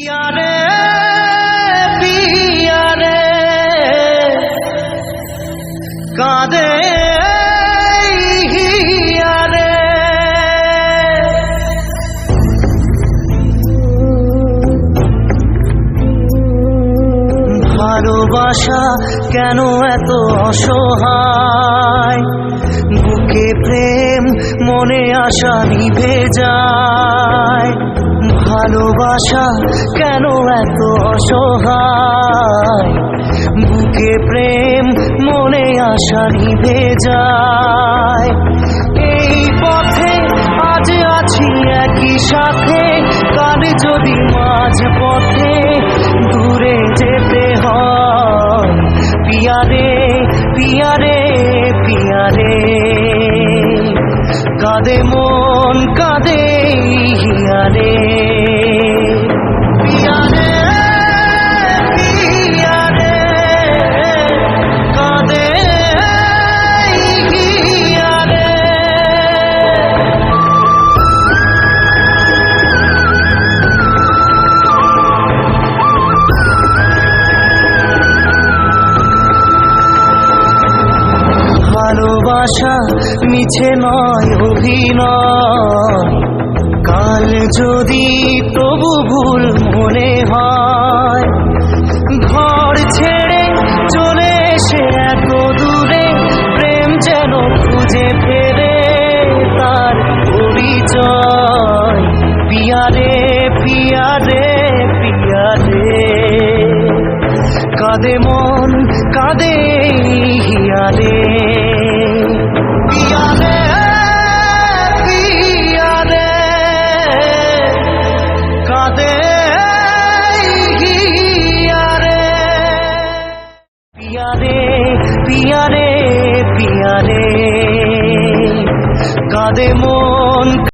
পিয়ারে পিয়ারে কাঁদে হিয়ারে ভালোবাসা কেন এত অসহায়, বুকে প্রেম মনে আশা নিভে যায়। ভালোবাসা কেন এত অসহায়, বুকে প্রেম মনে আশা নিভে যায়। এই পথে আজ আছি একই সাথে, কাল যদি মাঝ পথে দূরে যেতে হয়। পিয়ারে পিয়ারে পিয়ারে কাঁদে মন কাঁদে হিয়ারে। পিয়ারে পিয়ারে কাঁদে হিয়ারে। ভালোবাসা মিছে নয় অভিনয়, কাল যদি তবু ভুল মনে হয়। ঘর ছেড়ে চলে এসে এত দূরে, প্রেম যেন খুঁজে ফেরে তার পরিচয়। পিয়ারে পিয়ারে পিয়ারে কাঁদে মন কাঁদে হিয়ারে। পিয়ারে পিয়ারে কাঁদে হিয়ারে। পিয়ারে পিয়ারে পিয়ারে